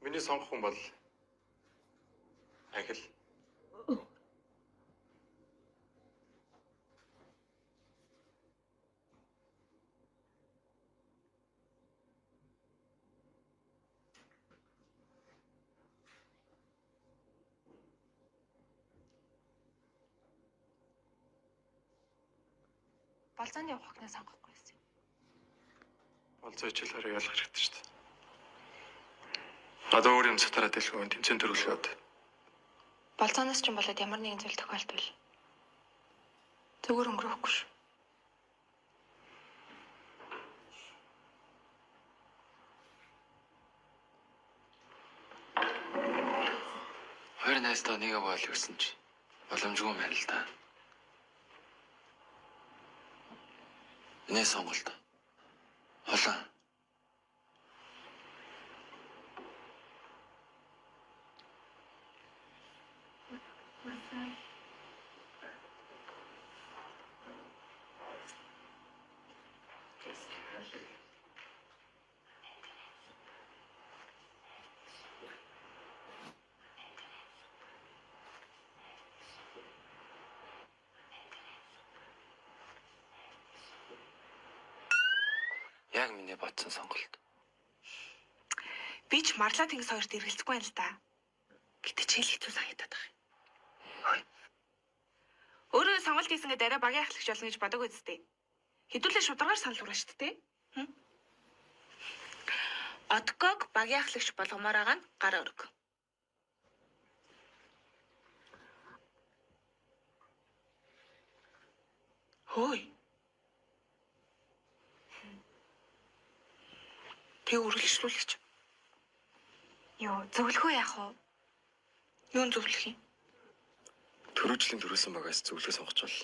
Миний сонгох хүн бол Англи. Болзоонд явах охиноо сонгохгүй байсан. Болзоо хичээлээр ялах хэрэгтэй шүү дээ. Одоо өөр юм цатараад дэлгүүн тэмцээн төрүүлээд. Болзооноос ч юм болоод ямар нэгэн зүйл тохиолдвол зүгээр өнгөрөхгүй шүү. Хоёр найзтайгаа нэгэ боол өгсөн чи боломжгүй юм байна л да. Энэ сонголт. Холоо. Яг миний бодсон сонголт. Би ч марлаа тэнгис хоёрт эргэлзэхгүй байна л да. Гэтэ ч хэл хэцүү санагдаад байгаа юм. Өөрөө сонголт хийсэн гэдэг арай багийн ахлагч болно гэж бодог үсттэй. Хэдүүлээ шударгаар санал хурааш шүү дээ. Одгог багийн ахлагч болгомоор байгаа нь гар өрг. Хөөе. Тэг үргэлжлүүлээч. Йоо, зөвлөхөө яах вэ? Юун зөвлөх юм? Төрөөжлийн төрөөсөн багаас зөвлөгөө сонгож бол